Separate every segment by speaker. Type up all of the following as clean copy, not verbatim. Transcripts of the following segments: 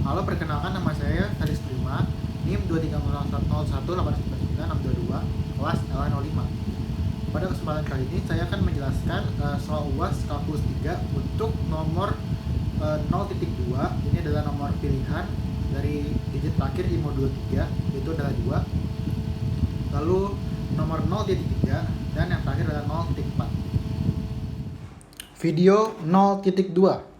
Speaker 1: Halo, perkenalkan nama saya Haris Prima, NIM 230189922, kelas LA05. Pada kesempatan kali ini saya akan menjelaskan soal UAS kalkulus 3 untuk nomor 0.2. Ini adalah nomor pilihan dari digit terakhir di modul 3, yaitu adalah 2. Lalu nomor 0.3 dan yang terakhir adalah 0.4. Video 0.2.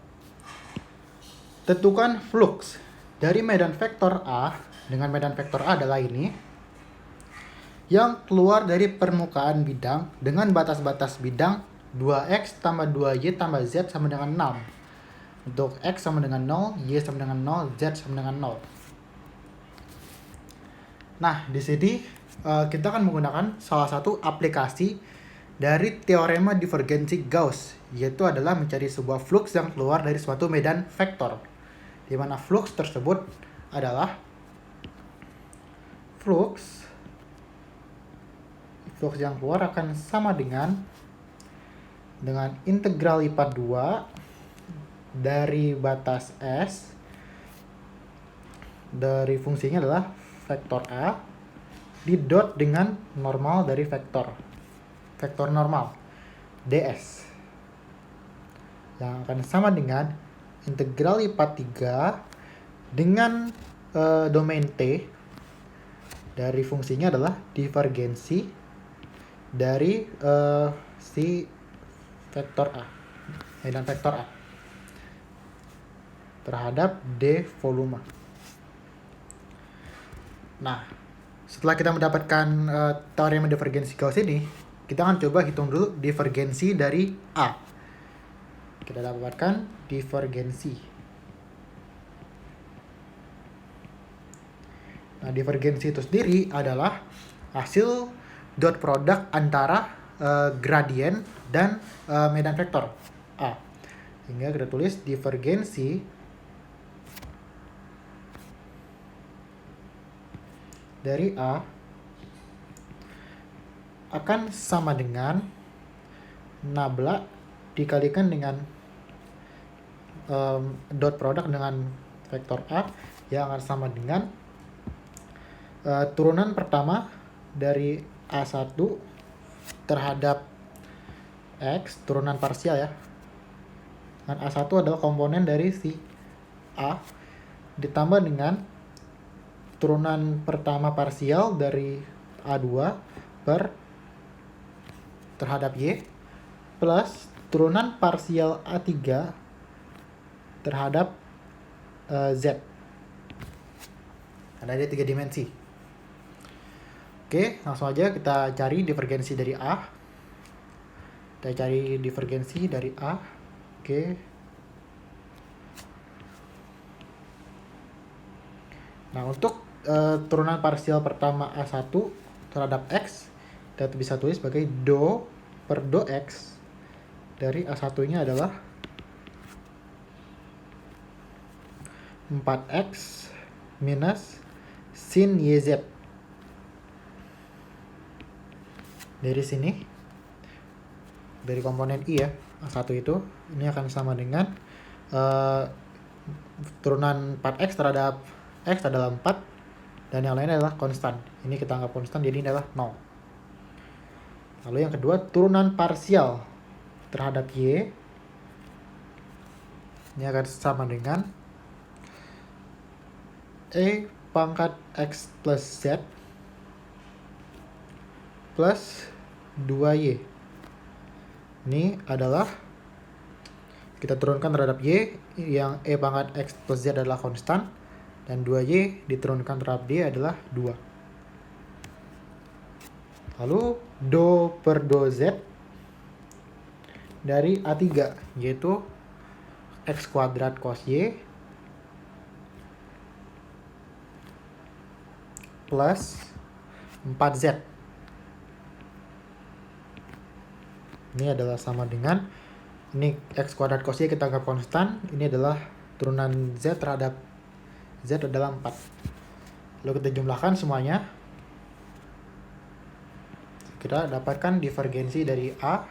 Speaker 1: Tentukan flux dari medan vektor A dengan medan vektor A adalah ini, yang keluar dari permukaan bidang dengan batas-batas bidang 2x tambah 2y tambah z sama dengan 6. Untuk x sama dengan 0, y sama dengan 0, z sama dengan 0. Nah, di sini kita akan menggunakan salah satu aplikasi dari teorema divergensi Gauss, yaitu adalah mencari sebuah flux yang keluar dari suatu medan vektor, di mana flux tersebut adalah flux yang keluar akan sama dengan integral lipat 2 dari batas S dari fungsinya adalah vektor A didot dengan normal dari vektor normal ds, yang akan sama dengan integral lipat 3 dengan domain T dari fungsinya adalah divergensi dari si vektor A, medan vektor A terhadap D volume. Nah, setelah kita mendapatkan teorema divergensi Gauss ini, kita akan coba hitung dulu divergensi dari A. Kita dapatkan divergensi. Nah, divergensi itu sendiri adalah hasil dot produk antara gradien dan medan vektor A. Sehingga kita tulis divergensi dari A akan sama dengan nabla dikalikan dengan dot produk dengan vektor A, yang akan sama dengan turunan pertama dari A1 terhadap X, turunan parsial ya. Dan A1 adalah komponen dari si A, ditambah dengan turunan pertama parsial dari A2 per terhadap Y, plus turunan parsial A3 terhadap Z. Ada di 3 dimensi. Oke, langsung aja kita cari divergensi dari A. Kita cari divergensi dari A. Oke. Nah, untuk turunan parsial pertama A1 terhadap X, kita bisa tulis sebagai do per do X dari A1-nya adalah 4X minus sin YZ. Dari sini, dari komponen I ya, A1 itu, ini akan sama dengan turunan 4X terhadap X adalah 4, dan yang lain adalah konstan. Ini kita anggap konstan, jadi ini adalah 0. Lalu yang kedua, turunan parsial terhadap Y, ini akan sama dengan E pangkat X plus Z plus 2Y. Ini adalah kita turunkan terhadap Y, yang E pangkat X plus Z adalah konstan, dan 2Y diturunkan terhadap D adalah 2. Lalu do per do Z dari A3, yaitu X kuadrat cos Y plus 4Z. Ini adalah sama dengan, ini X kuadrat cos Y kita anggap konstan, ini adalah turunan Z terhadap Z adalah 4. Lalu kita jumlahkan semuanya, kita dapatkan divergensi dari A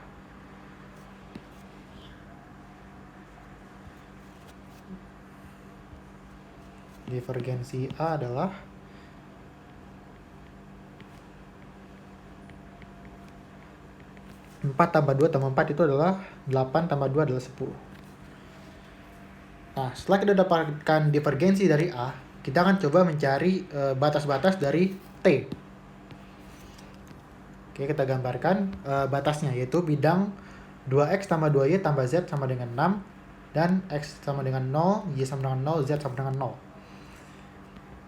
Speaker 1: Divergensi A adalah 4 tambah 2 tambah 4 itu adalah 8 tambah 2 adalah 10. Nah, setelah kita dapatkan divergensi dari A, kita akan coba mencari batas-batas dari T. Oke, kita gambarkan batasnya, yaitu bidang 2x tambah 2y tambah z sama dengan 6, dan x sama dengan 0, y sama dengan 0, z sama dengan 0.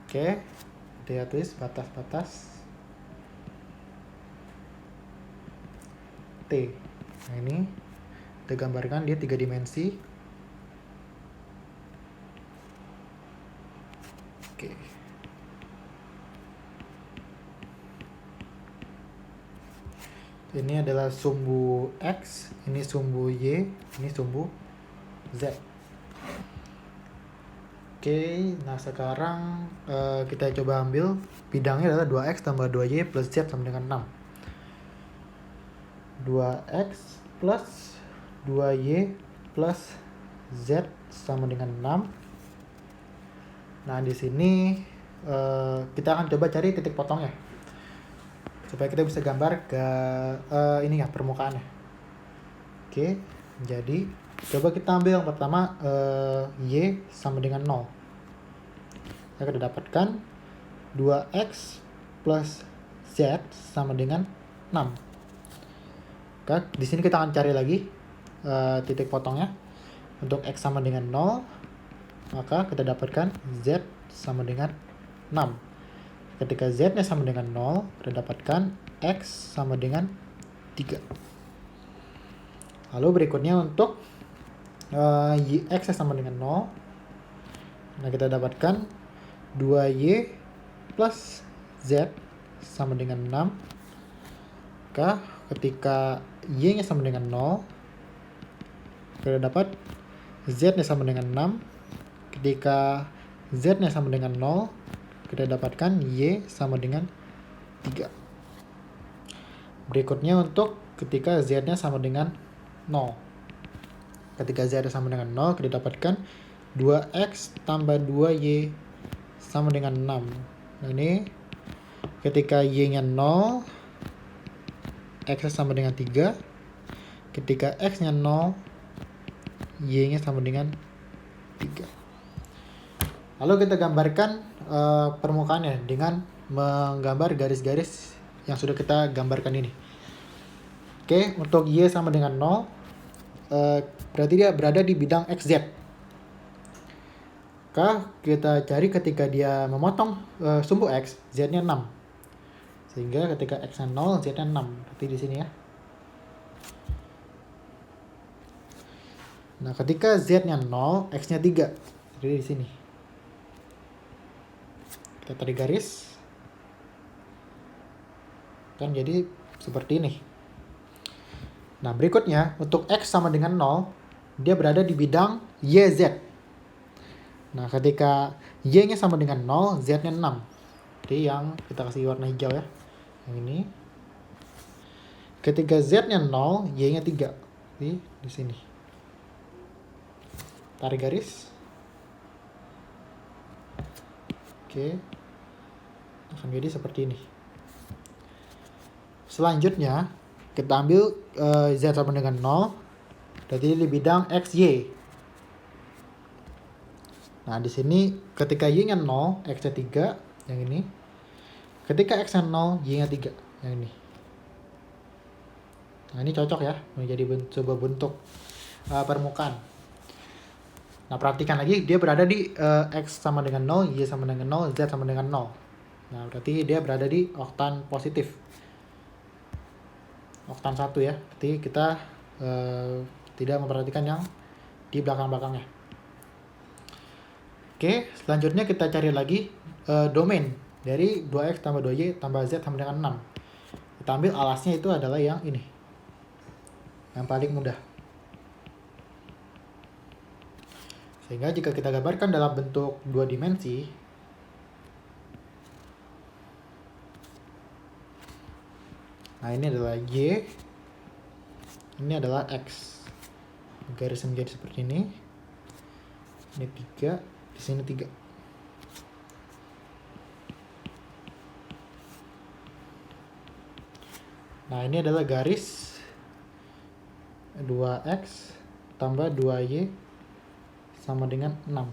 Speaker 1: Oke, kita tulis batas-batas T. Nah, ini kita gambarkan dia 3 dimensi. Oke. Ini adalah sumbu X, ini sumbu Y, ini sumbu Z. Oke, nah sekarang kita coba ambil bidangnya adalah 2x tambah 2y plus z sama dengan 6. 2x plus 2y plus z sama dengan 6. Nah, di sini kita akan coba cari titik potongnya supaya kita bisa gambar ke ini ya, permukaannya. Oke, jadi coba kita ambil yang pertama y sama dengan 0. Kita akan dapatkan 2x plus z sama dengan 6. Oke, di sini kita akan cari lagi titik potongnya. Untuk x sama dengan 0, maka kita dapatkan z sama dengan 6. Ketika z-nya sama dengan 0, kita dapatkan x sama dengan 3. Lalu berikutnya untuk x sama dengan 0, nah kita dapatkan 2y plus z sama dengan 6. Maka ketika y-nya sama dengan 0, kita dapat z-nya sama dengan 6. Ketika z-nya sama dengan 0, kita dapatkan y sama dengan 3. Berikutnya untuk ketika z-nya sama dengan 0. Ketika z-nya sama dengan 0, kita dapatkan 2x tambah 2y sama dengan 6. Nah, ini ketika y-nya 0, x-nya sama dengan 3. Ketika x-nya 0, y-nya sama dengan 3. Lalu kita gambarkan permukaannya dengan menggambar garis-garis yang sudah kita gambarkan ini. Oke, untuk y sama dengan 0, berarti dia berada di bidang xz. Maka kita cari ketika dia memotong sumbu x, z-nya 6. Sehingga ketika x-nya 0, z-nya 6. Berarti di sini ya. Nah, ketika z-nya 0, x-nya 3. Jadi di sini. Kita tarik garis. Kan jadi seperti ini. Nah, berikutnya untuk x sama dengan 0, dia berada di bidang YZ. Nah, ketika y-nya sama dengan 0, z-nya 6. Jadi yang kita kasih warna hijau ya. Yang ini. Ketika z-nya 0, y-nya 3. Jadi di sini. Tarik garis. Oke. Akan jadi seperti ini. Selanjutnya, kita ambil z sama dengan 0. Berarti di bidang xy. Nah, di sini ketika y-nya 0, x-nya 3, yang ini. Ketika x-nya 0, y-nya 3, yang ini. Nah, ini cocok ya, menjadi sebuah bentuk permukaan. Nah, perhatikan lagi, dia berada di x sama dengan 0, y sama dengan 0, z sama dengan 0. Nah, berarti dia berada di oktan positif. Oktan 1 ya, berarti kita tidak memperhatikan yang di belakang-belakangnya. Oke, selanjutnya kita cari lagi domain dari 2x tambah 2y tambah z sama dengan 6. Kita ambil alasnya itu adalah yang ini. Yang paling mudah. Sehingga jika kita gambarkan dalam bentuk 2 dimensi, nah ini adalah y, ini adalah x. Garis menjadi seperti ini. Ini 3, di sini 3. Nah, ini adalah garis 2x tambah 2y sama dengan 6.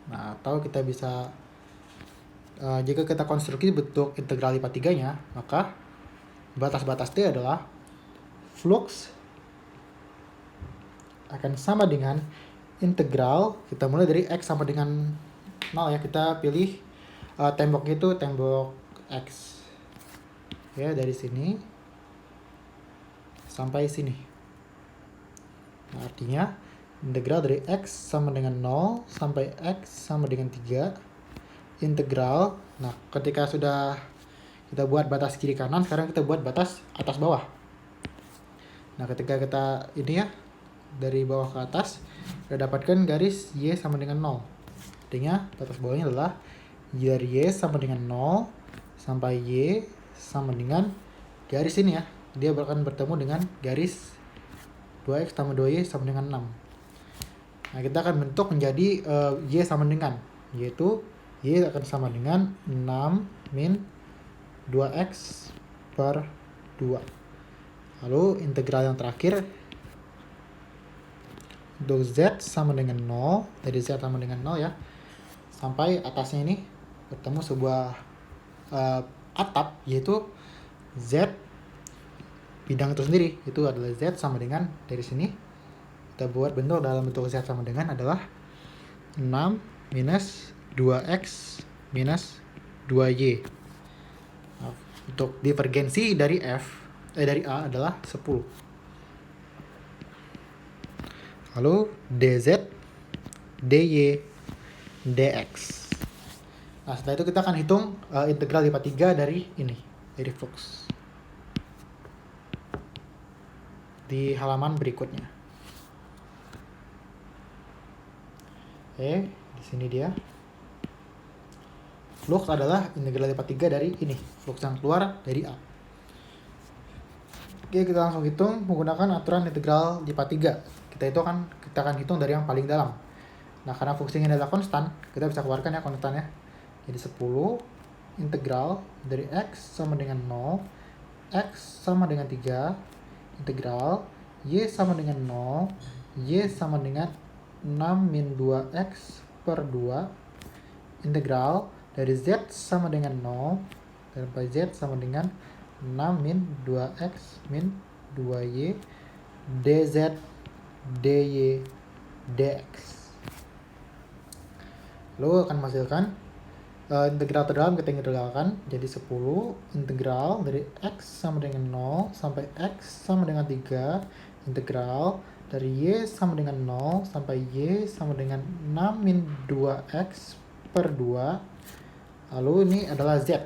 Speaker 1: Nah, atau kita bisa jika kita konstruksi bentuk integral lipat 3-nya, maka batas-batas D adalah flux akan sama dengan integral, kita mulai dari x sama dengan 0 ya, kita pilih temboknya itu tembok x. Ya, dari sini sampai sini. Nah, artinya integral dari x sama dengan 0 sampai x sama dengan 3 integral. Nah, ketika sudah kita buat batas kiri kanan, sekarang kita buat batas atas bawah. Nah, ketika kita ini ya, dari bawah ke atas, kita dapatkan garis y sama dengan 0. Artinya batas bawahnya adalah dari y sama dengan 0 sampai y sama dengan garis ini ya. Dia akan bertemu dengan garis 2x tambah 2y sama dengan 6. Nah, kita akan bentuk menjadi y sama dengan, yaitu y akan sama dengan 6 min 2x per 2. Lalu integral yang terakhir untuk z sama dengan 0, dari z sama dengan 0 ya, sampai atasnya ini bertemu sebuah atap, yaitu z bidang itu sendiri, itu adalah z sama dengan, dari sini kita buat bentuk dalam bentuk z sama dengan adalah 6 minus 2x minus 2y. Nah, untuk divergensi dari dari A adalah 10. Lalu dz, dy, dx. Nah, setelah itu kita akan hitung integral lipat 3 dari ini, dari flux. Di halaman berikutnya. Oke, di sini dia. Flux adalah integral lipat 3 dari ini, flux yang keluar dari A. Oke, kita langsung hitung menggunakan aturan integral lipat 3. Kita akan hitung dari yang paling dalam. Nah, karena fungsinya adalah konstan, kita bisa keluarkan ya konstannya. Jadi 10 integral dari x sama dengan 0, x sama dengan 3, integral y sama dengan 0, y sama dengan 6 min 2x per 2, integral dari z sama dengan 0, dan z sama dengan 6 min 2x min 2y dz dy dx. Lalu akan menghasilkan integral terdalam kita integralkan jadi 10 integral dari x sama dengan 0 sampai x sama dengan 3, integral dari y sama dengan 0 sampai y sama dengan 6 min 2x per 2. Lalu ini adalah z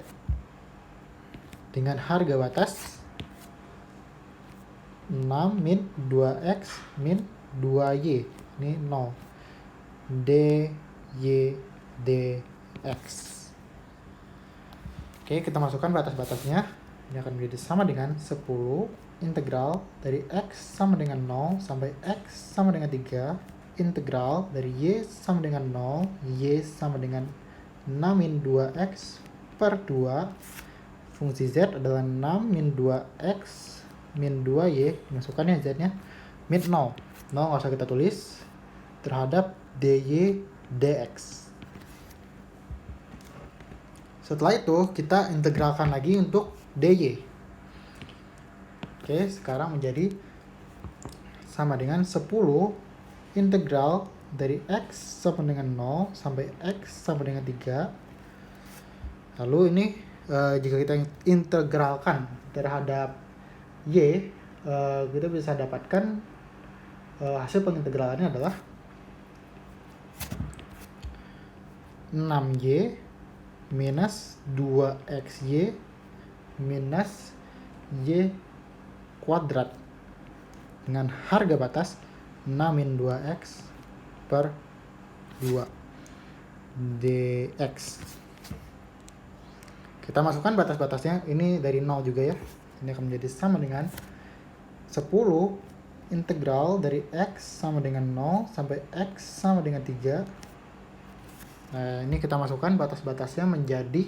Speaker 1: dengan harga batas 6 min 2x min 2y, ini 0, dy dx. Oke, kita masukkan batas-batasnya. Ini akan menjadi sama dengan 10 integral dari x sama dengan 0 sampai x sama dengan 3, integral dari y sama dengan 0, y sama dengan 6 min 2x per 2. Fungsi z adalah 6 min 2x min 2y, masukkannya z-nya min 0 nggak usah kita tulis, terhadap dy dx. Setelah itu kita integralkan lagi untuk dy. Oke, sekarang menjadi sama dengan 10 integral dari x sama dengan 0 sampai x sama dengan 3. Lalu ini jika kita integralkan terhadap y, kita bisa dapatkan hasil pengintegralannya adalah 6y minus 2xy minus y kuadrat dengan harga batas 6 min 2x per 2 dx. Kita masukkan batas-batasnya, ini dari 0 juga ya. Ini akan menjadi sama dengan 10 integral dari x sama dengan 0 sampai x sama dengan 3. Nah, ini kita masukkan batas-batasnya menjadi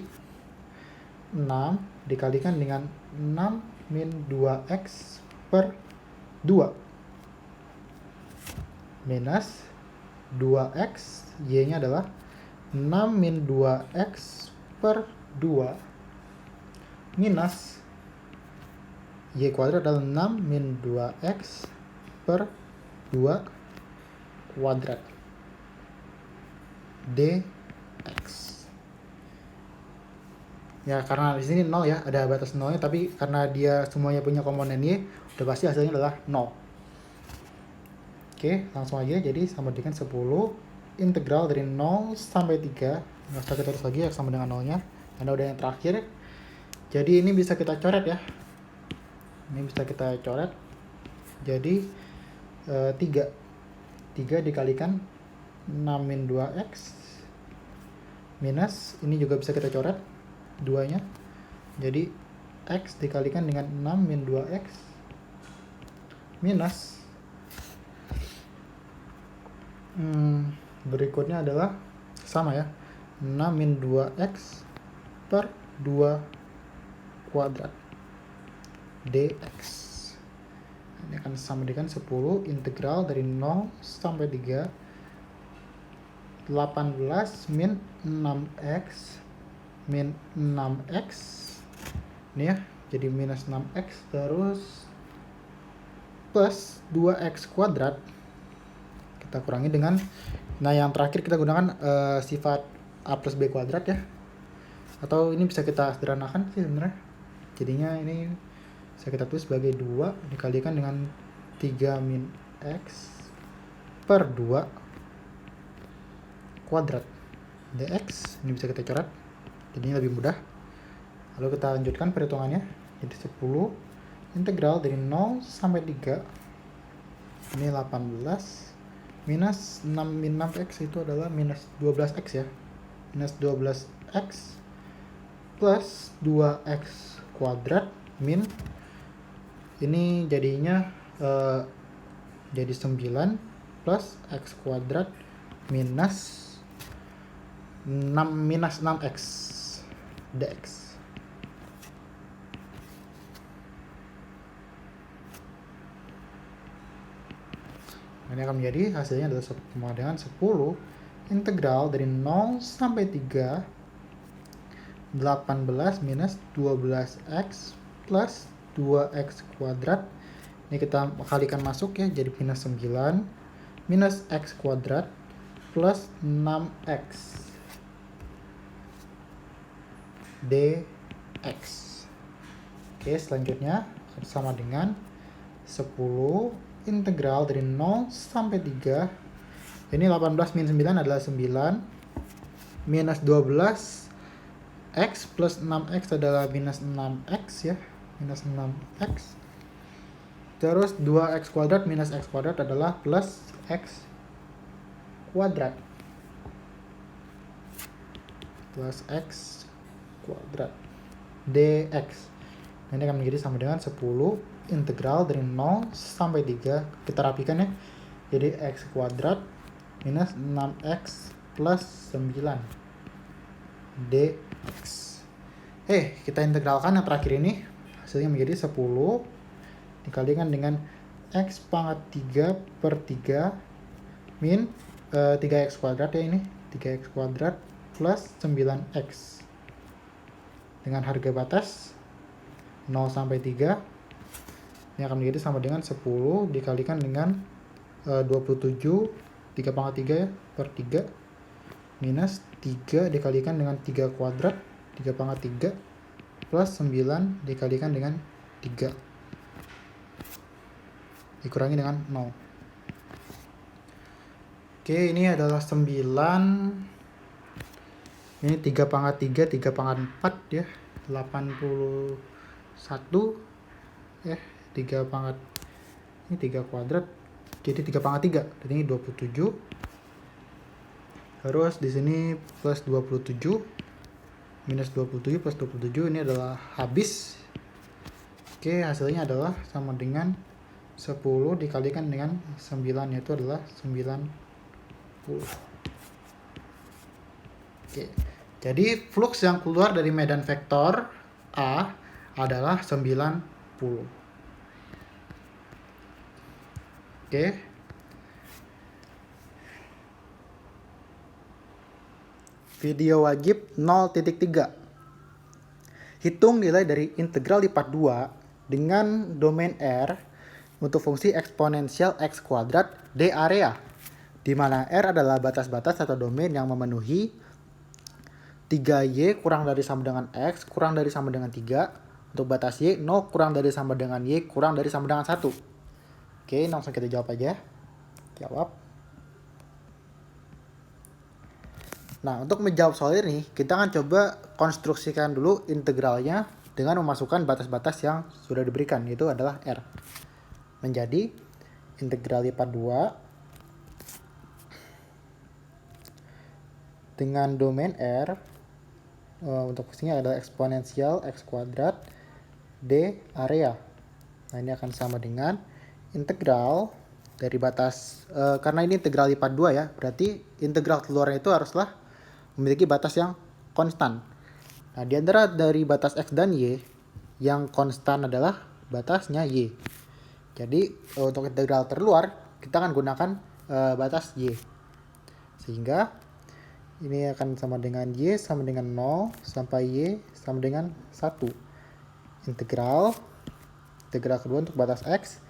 Speaker 1: 6 dikalikan dengan 6 min 2x per 2 minus 2x, y-nya adalah 6 min 2x per 2 minus y kuadrat adalah 6 min 2x per 2 kuadrat dx. Ya karena di sini 0 ya, ada batas 0-nya, tapi karena dia semuanya punya komponen y, udah pasti hasilnya adalah 0. Oke, langsung aja. Jadi sama dengan 10 integral dari 0 sampai 3. Nggak usah kita terus lagi ya, sama dengan 0-nya. Karena udah yang terakhir. Jadi ini bisa kita coret ya. Ini bisa kita coret. Jadi 3 dikalikan 6 min 2x minus, ini juga bisa kita coret 2-nya. Jadi x dikalikan dengan 6 min 2x minus berikutnya adalah sama ya, 6 min 2x per 2 kuadrat dx. Ini akan sama dengan 10 integral dari 0 sampai 3 18 min 6x min 6x ini ya, jadi minus 6x terus plus 2x kuadrat, kita kurangi dengan, nah yang terakhir kita gunakan sifat a plus b kuadrat ya, atau ini bisa kita sederhanakan sih sebenarnya. Jadinya ini bisa kita tulis sebagai 2 dikalikan dengan 3 min x per 2 kuadrat dx. Ini bisa kita coret, jadinya lebih mudah. Lalu kita lanjutkan perhitungannya. Jadi 10 integral dari 0 sampai 3. Ini 18 minus 6 min 6x itu adalah minus 12x ya. Minus 12x plus 2x kuadrat min, ini jadinya jadi 9 plus x kuadrat minus 6x dx. Ini akan menjadi hasilnya adalah sama dengan 10 integral dari 0 sampai 3 18 minus 12x plus 2x kuadrat. Ini kita kalikan masuk ya, jadi minus 9 minus x kuadrat plus 6x dx. Oke, selanjutnya sama dengan 10 integral dari 0 sampai 3. Ini 18 min 9 adalah 9 minus 12 x plus 6x adalah minus 6x ya, minus 6x. Terus 2x kuadrat minus x kuadrat adalah plus x kuadrat. Plus x kuadrat dx. Nah, ini akan menjadi sama dengan 10 integral dari 0 sampai 3. Kita rapikan ya. Jadi x kuadrat minus 6x plus 9 dx. Kita integralkan yang terakhir ini. Hasilnya menjadi 10 dikalikan dengan x pangkat 3 per 3 min 3x kuadrat ya, ini 3x kuadrat plus 9x dengan harga batas 0 sampai 3. Ini akan menjadi sama dengan 10 dikalikan dengan 27 3 pangkat 3 ya, per 3 minus 3 dikalikan dengan 3 kuadrat 3 pangkat 3 plus 9 dikalikan dengan 3 dikurangi dengan 0. Oke, ini adalah 9. Ini 3 pangkat 3 3 pangkat 4 ya, 81 ya, 3 pangkat, ini 3 kuadrat jadi 3 pangkat 3, jadi ini 27. Terus di sini plus 27 minus 27 plus 27, ini adalah habis. Oke, hasilnya adalah sama dengan 10 dikalikan dengan 9, yaitu adalah 90. Oke, jadi flux yang keluar dari medan vektor A adalah 90. Oke. Video wajib 0.3. Hitung nilai dari integral lipat 2 dengan domain R untuk fungsi eksponensial x kuadrat D area, di mana R adalah batas-batas atau domain yang memenuhi 3Y kurang dari sama dengan X kurang dari sama dengan 3 untuk batas Y 0 kurang dari sama dengan Y kurang dari sama dengan 1. Oke, langsung kita jawab aja. Jawab. Nah, untuk menjawab soal ini, kita akan coba konstruksikan dulu integralnya dengan memasukkan batas-batas yang sudah diberikan, yaitu adalah R. Menjadi integral lipat 2 dengan domain R untuk fungsinya adalah eksponensial x kuadrat D area. Nah, ini akan sama dengan integral dari batas, karena ini integral lipat 2 ya, berarti integral keluarnya itu haruslah memiliki batas yang konstan. Nah, di antara dari batas X dan Y, yang konstan adalah batasnya Y. Jadi, untuk integral terluar, kita akan gunakan batas Y. Sehingga, ini akan sama dengan Y sama dengan 0 sampai Y sama dengan 1. Integral kedua untuk batas X.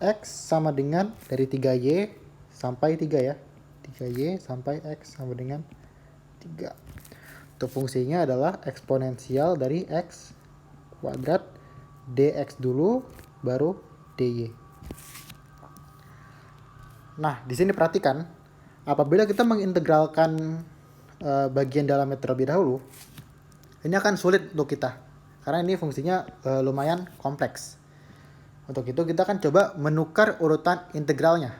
Speaker 1: X sama dengan dari 3Y sampai 3 ya. 3Y sampai X sama dengan 3. Untuk fungsinya adalah eksponensial dari X kuadrat DX dulu, baru DY. Nah, di sini perhatikan, apabila kita mengintegralkan bagian dalamnya terlebih dahulu, ini akan sulit untuk kita, karena ini fungsinya lumayan kompleks. Untuk itu kita akan coba menukar urutan integralnya.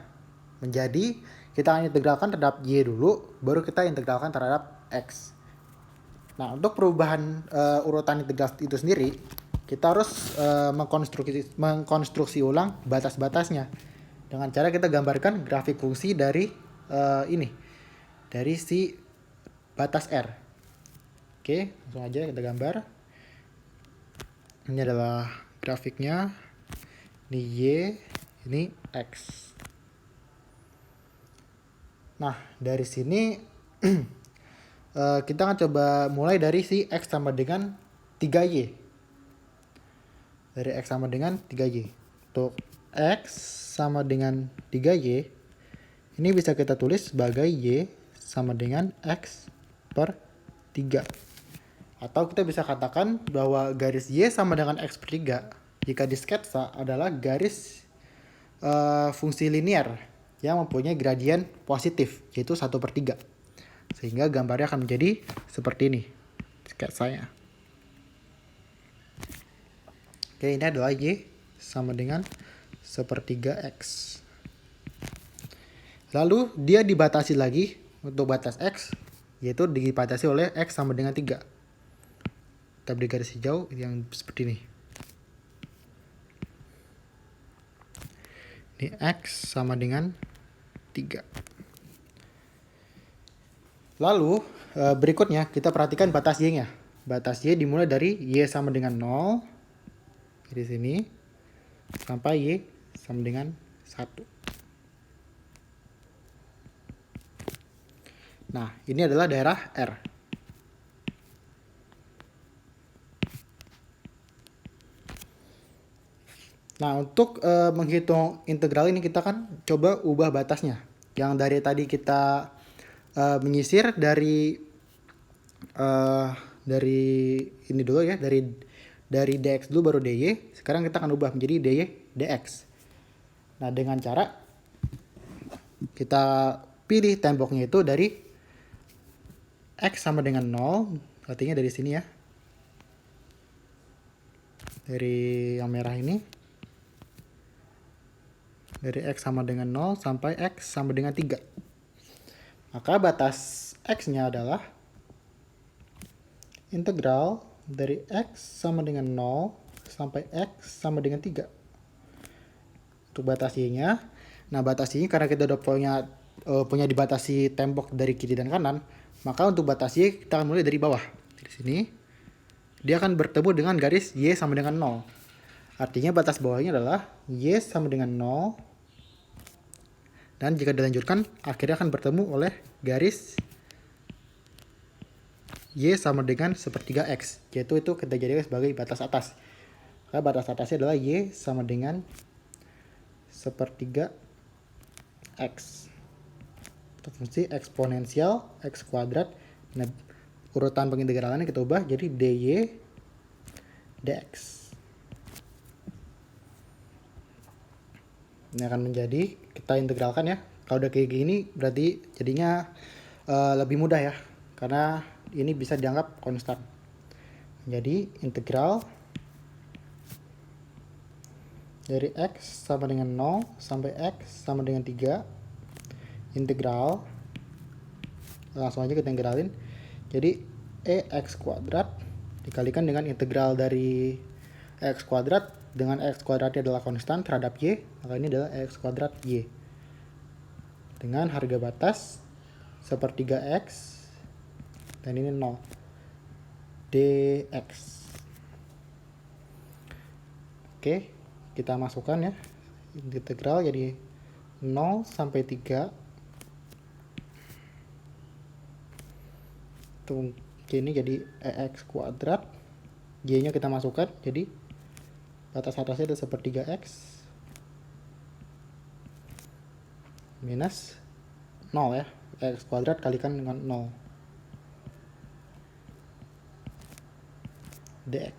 Speaker 1: Menjadi kita akan integralkan terhadap Y dulu, baru kita integralkan terhadap X. Nah, untuk perubahan urutan integral itu sendiri, kita harus mengkonstruksi ulang batas-batasnya. Dengan cara kita gambarkan grafik fungsi dari dari si batas R. Oke, langsung aja kita gambar. Ini adalah grafiknya. Ini Y, ini X. Nah, dari sini kita akan coba mulai dari si X sama dengan 3Y. Dari X sama dengan 3Y. Untuk X sama dengan 3Y, ini bisa kita tulis sebagai Y sama dengan X per 3. Atau kita bisa katakan bahwa garis Y sama dengan X per 3 jika disketsa adalah garis fungsi linear yang mempunyai gradien positif, yaitu 1 per 3. Sehingga gambarnya akan menjadi seperti ini sketsanya. Oke, ini adalah Y sama dengan 1/3 X. Lalu dia dibatasi lagi untuk batas X, yaitu dibatasi oleh X sama dengan 3. Kita beri garis hijau yang seperti ini. Ini X sama dengan 3. Lalu berikutnya kita perhatikan batas Y-nya. Batas Y dimulai dari Y sama dengan 0 di sini sampai Y sama dengan 1. Nah, ini adalah daerah R. Nah, untuk menghitung integral ini kita kan coba ubah batasnya. Yang dari tadi kita menyisir dari ini dulu ya, dari dx dulu baru dy. Sekarang kita akan ubah menjadi dy dx. Nah, dengan cara kita pilih temboknya itu dari x sama dengan 0, artinya dari sini ya. Dari yang merah ini. Dari x sama dengan 0 sampai x sama dengan 3. Maka batas x-nya adalah integral dari x sama dengan 0 sampai x sama dengan 3. Untuk batas y-nya, nah batas y karena kita udah punya dibatasi tembok dari kiri dan kanan, maka untuk batas y kita akan mulai dari bawah. Di sini dia akan bertemu dengan garis Y sama dengan 0. Artinya batas bawahnya adalah Y sama dengan 0. Dan jika dilanjutkan, akhirnya akan bertemu oleh garis Y sama dengan sepertiga X. Yaitu itu kita jadikan sebagai batas atas. Karena batas atasnya adalah Y sama dengan sepertiga X. Untuk fungsi eksponensial X kuadrat. Nah, urutan pengintegralannya kita ubah jadi dy dx. Ini akan menjadi, kita integralkan ya. Kalau udah kayak gini berarti jadinya lebih mudah ya, karena ini bisa dianggap konstan. Jadi integral dari x sama dengan 0 sampai x sama dengan 3. Integral, langsung aja kita integralin. Jadi x kuadrat dikalikan dengan integral dari x kuadrat dengan x kuadratnya adalah konstan terhadap y, maka ini adalah x kuadrat y. Dengan harga batas sepertiga x dan ini 0 dx. Oke, kita masukkan ya. Integral jadi 0 sampai 3. Ini jadi x kuadrat, y nya kita masukkan, jadi batas atasnya adalah sepertiga x minus 0 ya, x kuadrat kalikan dengan 0 dx.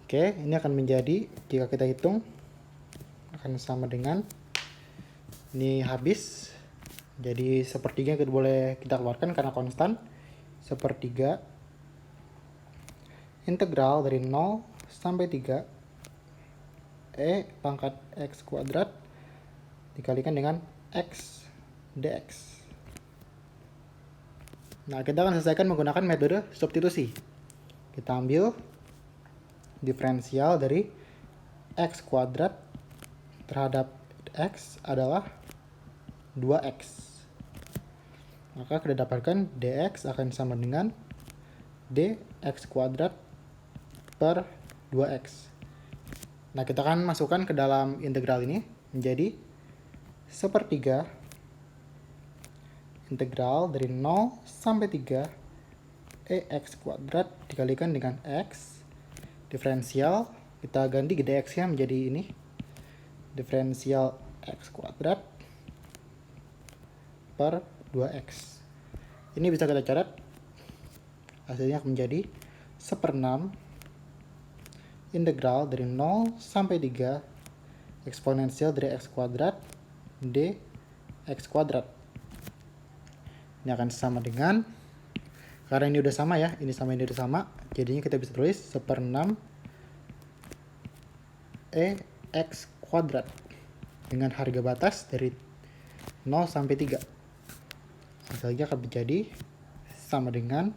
Speaker 1: Oke, ini akan menjadi, jika kita hitung akan sama dengan, ini habis, jadi sepertiga kita boleh kita keluarkan karena konstan. Sepertiga integral dari 0 sampai 3 pangkat x kuadrat dikalikan dengan x dx. Nah, kita akan selesaikan menggunakan metode substitusi. Kita ambil diferensial dari x kuadrat terhadap x adalah 2x. Maka kita dapatkan dx akan sama dengan dx kuadrat per 2x. Nah, kita akan masukkan ke dalam integral ini menjadi sepertiga integral dari 0 sampai 3 x kuadrat dikalikan dengan x diferensial, kita ganti dx nya menjadi ini diferensial x kuadrat per 2x. Ini bisa kita coret, hasilnya akan menjadi 1/6 integral dari 0 sampai 3 eksponensial dari x kuadrat dx kuadrat. Ini akan sama dengan, karena ini udah sama ya, ini sama ini udah sama, jadinya kita bisa tulis 1/6 x kuadrat dengan harga batas dari 0 sampai 3. Hasilnya akan menjadi sama dengan,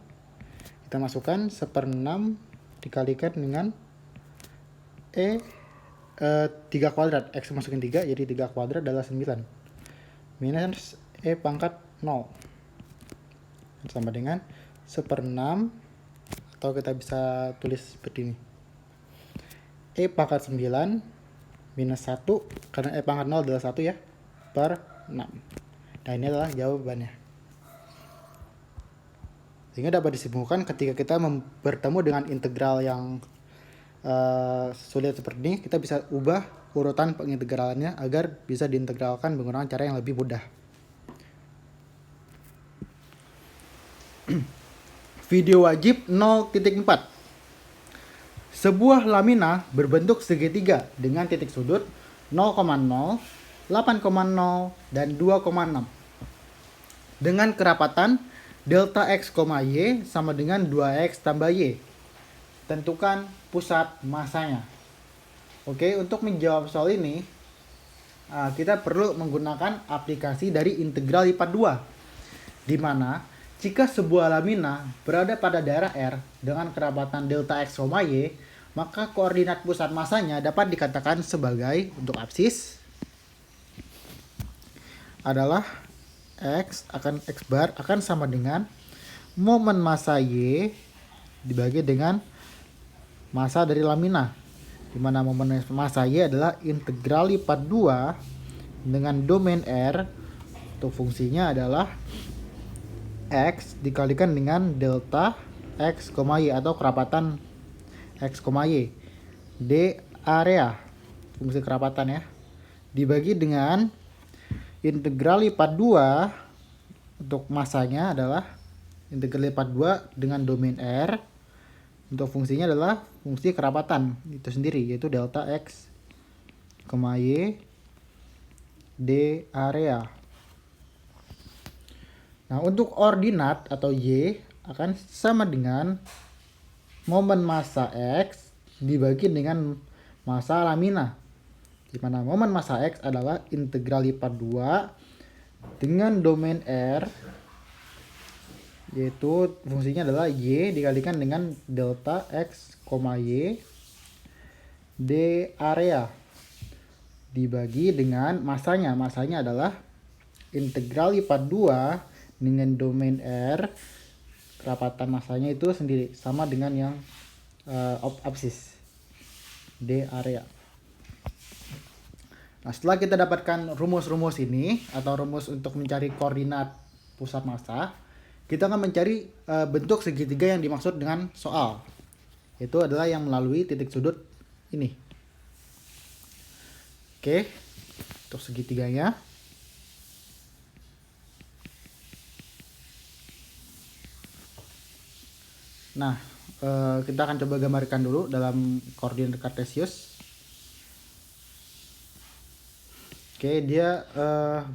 Speaker 1: kita masukkan 1/6 dikalikan dengan 3 kuadrat, x masukin 3, jadi 3 kuadrat adalah 9 minus pangkat 0 sama dengan 1/6, atau kita bisa tulis seperti ini, pangkat 9 minus 1, karena pangkat 0 adalah 1 ya, per 6. Nah, ini adalah jawabannya. Sehingga dapat disimpulkan ketika kita bertemu dengan integral yang sulit seperti ini, kita bisa ubah urutan pengintegralannya agar bisa diintegralkan menggunakan cara yang lebih mudah. Video wajib 0.4. Sebuah lamina berbentuk segitiga dengan titik sudut 0,0, 8,0, dan 2,6. Dengan kerapatan delta x, y sama dengan 2x tambah y. Tentukan pusat masanya. Oke, untuk menjawab soal ini, kita perlu menggunakan aplikasi dari integral lipat 2. Di mana, jika sebuah lamina berada pada daerah R dengan kerapatan delta x, y, maka koordinat pusat masanya dapat dikatakan sebagai, untuk absis, adalah x bar akan sama dengan momen massa Y dibagi dengan massa dari lamina, di mana momen massa Y adalah integral lipat 2 dengan domain R. Untuk fungsinya adalah X dikalikan dengan delta X, Y atau kerapatan X, Y. D area, fungsi kerapatan ya, dibagi dengan integral lipat 2 untuk massanya adalah integral lipat 2 dengan domain R. Untuk fungsinya adalah fungsi kerapatan itu sendiri, yaitu delta X, Y, D area. Nah, untuk ordinat atau Y akan sama dengan momen massa X dibagi dengan massa lamina, di mana momen massa X adalah integral lipat 2 dengan domain R, yaitu fungsinya adalah Y dikalikan dengan delta X, Y, D area, dibagi dengan massanya. Massanya adalah integral lipat 2 dengan domain R, kerapatan massanya itu sendiri sama dengan yang absis, D area. Nah, setelah kita dapatkan rumus-rumus ini atau rumus untuk mencari koordinat pusat massa, kita akan mencari bentuk segitiga yang dimaksud dengan soal. Itu adalah yang melalui titik sudut ini. Oke, untuk segitiganya. Nah, kita akan coba gambarkan dulu dalam koordinat kartesius. Oke, dia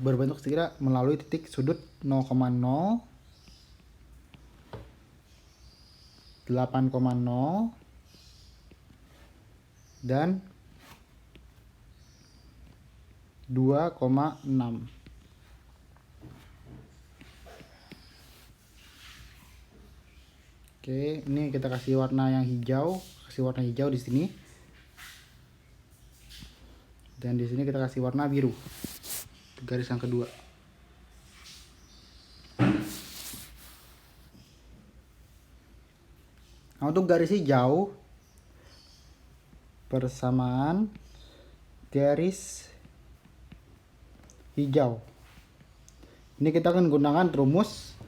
Speaker 1: berbentuk segitiga melalui titik sudut 0,0, 8,0 dan 2,6. Oke, ini kita kasih warna yang hijau, di sini. Dan di sini kita kasih warna biru, garis yang kedua. Nah, untuk garis hijau, persamaan garis hijau. Ini kita akan gunakan rumus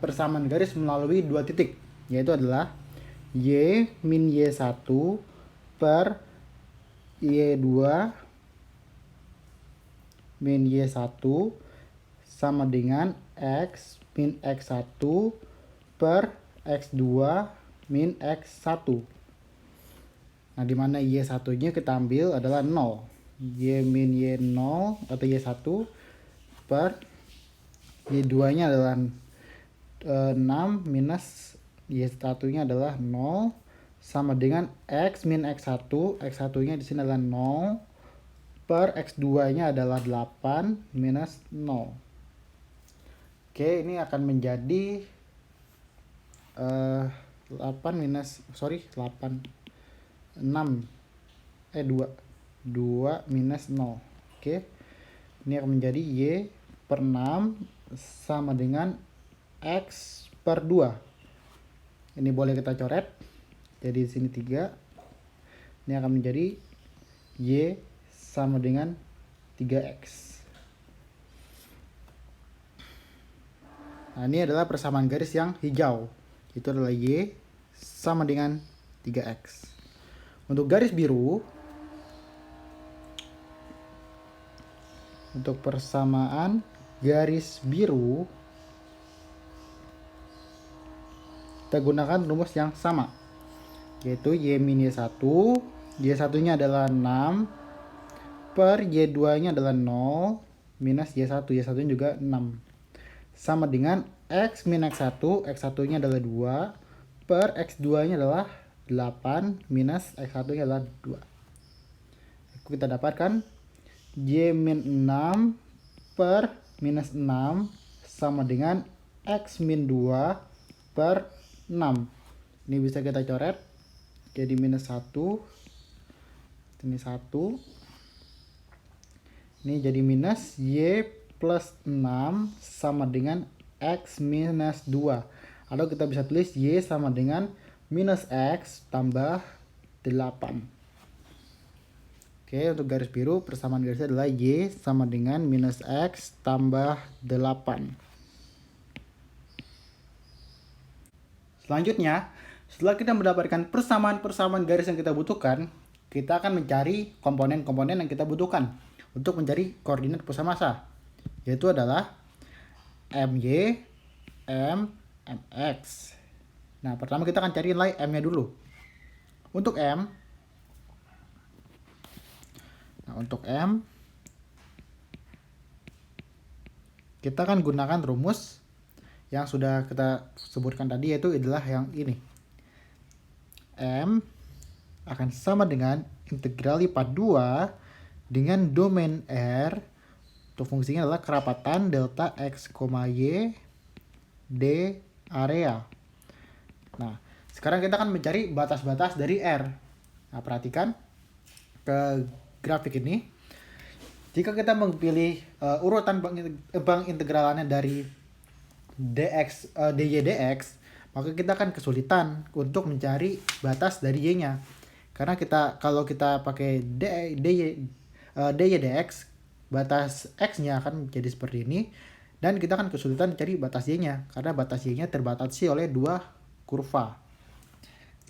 Speaker 1: persamaan garis melalui dua titik, yaitu adalah Y min Y1 per Y2 min Y1 sama dengan X min X1 per X2 min X1. Nah, dimana Y1-nya kita ambil adalah 0. Y min Y0 atau Y1 per Y2-nya adalah 6 minus Y1-nya adalah 0 sama dengan X min X1. X1-nya di sini adalah 0 per X2-nya adalah 8 minus 0. Oke, ini akan menjadi 6 minus 0. Oke, ini akan menjadi Y per 6 sama dengan X per 2. Ini boleh kita coret, jadi di sini 3. Ini akan menjadi Y sama dengan 3X. Nah, ini adalah persamaan garis yang hijau, itu adalah Y sama dengan 3X. Untuk garis biru, untuk persamaan garis biru, kita gunakan rumus yang sama, yaitu Y min Y1. Y1-nya adalah 6 per Y2-nya adalah 0 minus Y1. Y1-nya juga 6 sama dengan X min X1. X1-nya adalah 2 per X2-nya adalah 8 minus X1-nya adalah 2. Kita dapatkan Y min 6 per minus 6 sama dengan X min 2 per 6. Ini bisa kita coret jadi minus 1. Ini 1. Ini jadi minus Y plus 6 sama dengan X minus 2. Atau kita bisa tulis Y sama dengan minus X tambah 8. Oke, untuk garis biru persamaan garisnya adalah Y sama dengan minus X tambah 8. Selanjutnya, setelah kita mendapatkan persamaan-persamaan garis yang kita butuhkan, kita akan mencari komponen-komponen yang kita butuhkan untuk mencari koordinat pusat massa, yaitu adalah MY, MX. Nah, pertama kita akan cari nilai M-nya dulu. Untuk M, kita akan gunakan rumus yang sudah kita sebutkan tadi, yaitu adalah yang ini. M akan sama dengan integral lipat 2 dengan domain R. Untuk fungsinya adalah kerapatan delta X, Y D area. Nah, sekarang kita akan mencari batas-batas dari R. Nah, perhatikan ke grafik ini. Jika kita memilih urutan bank integralannya dari dx, dy dx, maka kita akan kesulitan untuk mencari batas dari y-nya. Karena kalau kita pakai dy dx, batas x-nya akan menjadi seperti ini, dan kita akan kesulitan mencari batas y-nya karena batas y-nya terbatasi oleh dua kurva.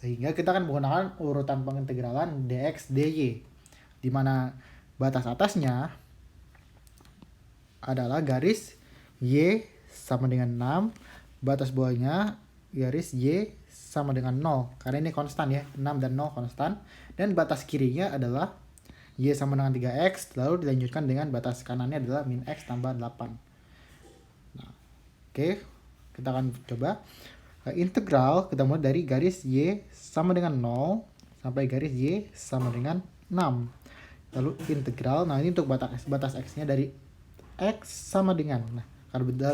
Speaker 1: Sehingga kita akan menggunakan urutan pengintegralan dx dy, di mana batas atasnya adalah garis y sama dengan 6, batas bawahnya garis y sama dengan 0, karena ini konstan ya, 6 dan 0 konstan, dan batas kirinya adalah y sama dengan 3x, lalu dilanjutkan dengan batas kanannya adalah min x tambah 8. Nah, oke, kita akan coba integral. Kita mulai dari garis y sama dengan 0 sampai garis y sama dengan 6. Lalu integral, nah ini untuk batas x-nya dari x sama dengan, nah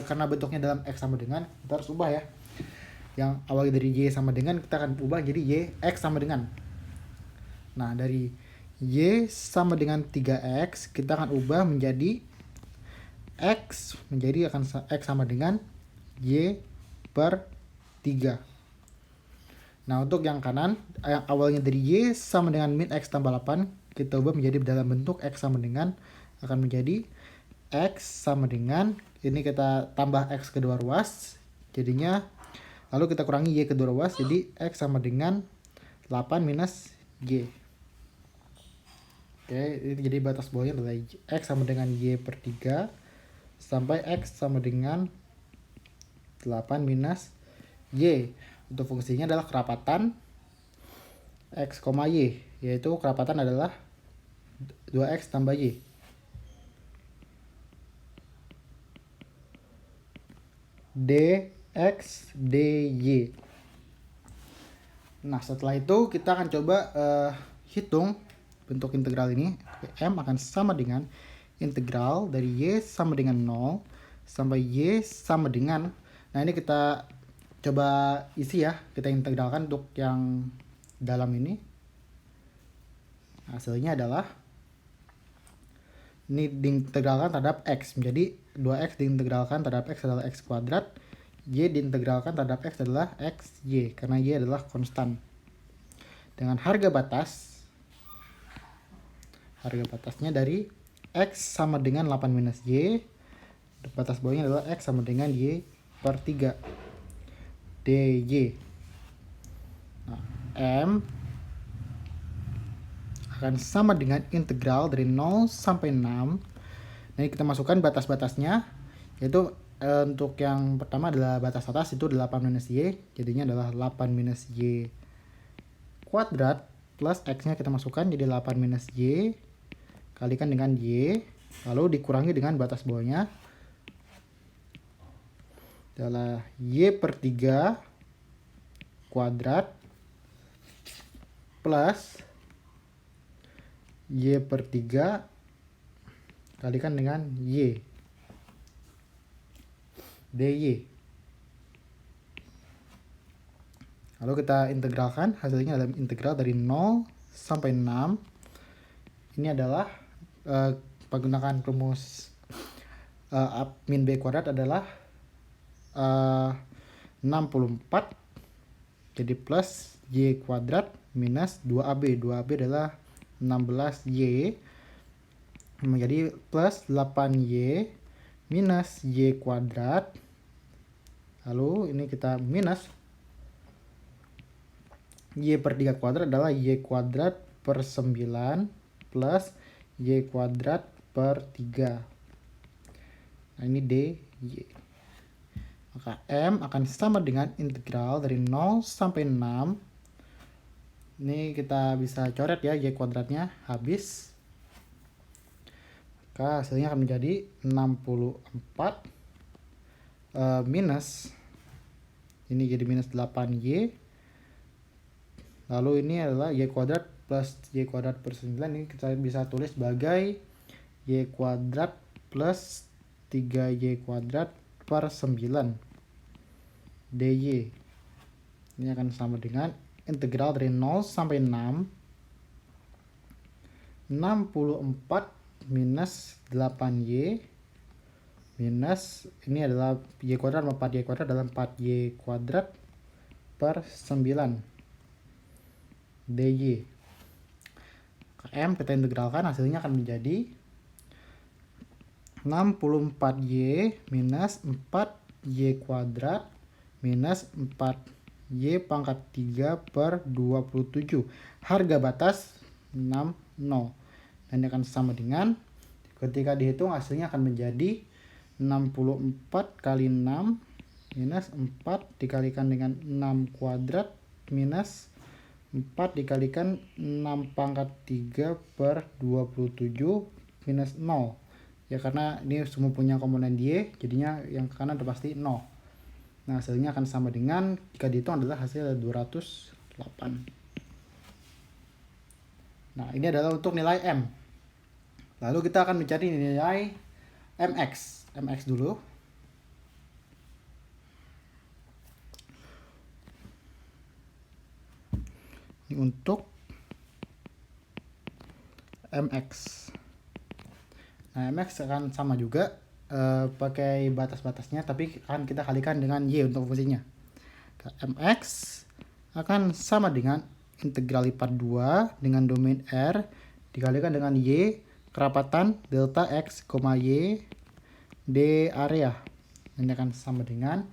Speaker 1: karena bentuknya dalam x sama dengan, kita harus ubah ya. Yang awalnya dari y sama dengan, kita akan ubah jadi y x sama dengan. Nah, dari y sama dengan 3x, kita akan ubah menjadi x, menjadi akan x sama dengan y per 3. Nah, untuk yang kanan, yang awalnya dari y sama dengan min x tambah 8, kita ubah menjadi dalam bentuk x sama dengan, akan menjadi x sama dengan, ini kita tambah x kedua ruas, jadinya, lalu kita kurangi y kedua ruas, jadi x sama dengan 8 minus y. Oke, ini jadi batas bawahnya adalah x sama dengan y per 3 sampai x sama dengan 8 minus y. Untuk fungsinya adalah kerapatan x, y, yaitu kerapatan adalah 2x tambah y. dx dy. Nah, setelah itu kita akan coba hitung bentuk integral ini. M akan sama dengan integral dari y sama dengan 0 sampai y sama dengan, nah ini kita coba isi ya, kita integralkan untuk yang dalam ini. Hasilnya adalah ini diintegralkan terhadap x, menjadi 2x diintegralkan terhadap x adalah x kuadrat, y diintegralkan terhadap x adalah xy, karena y adalah konstan. Dengan harga batasnya dari x sama dengan 8 minus y, batas bawahnya adalah x sama dengan y per 3 dy. Nah, M akan sama dengan integral dari 0 sampai 6. Nah, ini kita masukkan batas-batasnya, yaitu untuk yang pertama adalah batas atas itu 8 minus y, jadinya adalah 8 minus y kuadrat, plus x-nya kita masukkan jadi 8 minus y kalikan dengan y, lalu dikurangi dengan batas bawahnya adalah y per 3 kuadrat plus y per 3 kalikan dengan y dy. Lalu kita integralkan, hasilnya adalah integral dari 0 sampai 6. Ini adalah menggunakan rumus min b kuadrat adalah 64 jadi plus Y kuadrat minus 2AB. 2AB adalah 16Y menjadi plus 8Y minus Y kuadrat. Lalu ini kita minus Y per 3 kuadrat adalah Y kuadrat per 9 plus Y kuadrat per 3. Nah ini DY. Maka M akan sama dengan integral dari 0 sampai 6. Ini kita bisa coret ya, Y kuadratnya habis. Maka hasilnya akan menjadi 64 minus, ini jadi minus 8Y. Lalu ini adalah Y kuadrat plus Y kuadrat per 9. Ini kita bisa tulis sebagai Y kuadrat plus 3Y kuadrat per 9 DY. Ini akan sama dengan integral dari 0 sampai 6. 64 minus 8Y minus, ini adalah Y kuadrat 4Y kuadrat adalah 4Y kuadrat per 9 DY. M kita integralkan, hasilnya akan menjadi 64Y minus 4Y kuadrat minus 4Y pangkat 3 per 27. Harga batas 60. Dan ini akan sama dengan, ketika dihitung hasilnya akan menjadi 64 kali 6 minus 4 dikalikan dengan 6 kuadrat minus 4 dikalikan 6 pangkat 3 per 27 minus 0. Ya karena ini semua punya komponen Y, jadinya yang ke kanan udah pasti 0. Nah hasilnya akan sama dengan, jika dihitung adalah hasil 208. Nah ini adalah untuk nilai M. Lalu kita akan mencari nilai MX. MX dulu. Ini untuk MX. Nah, MX akan sama juga pakai batas-batasnya, tapi akan kita kalikan dengan Y untuk fungsinya. MX akan sama dengan integral lipat 2 dengan domain R dikalikan dengan Y kerapatan delta X, Y D area. Ini akan sama dengan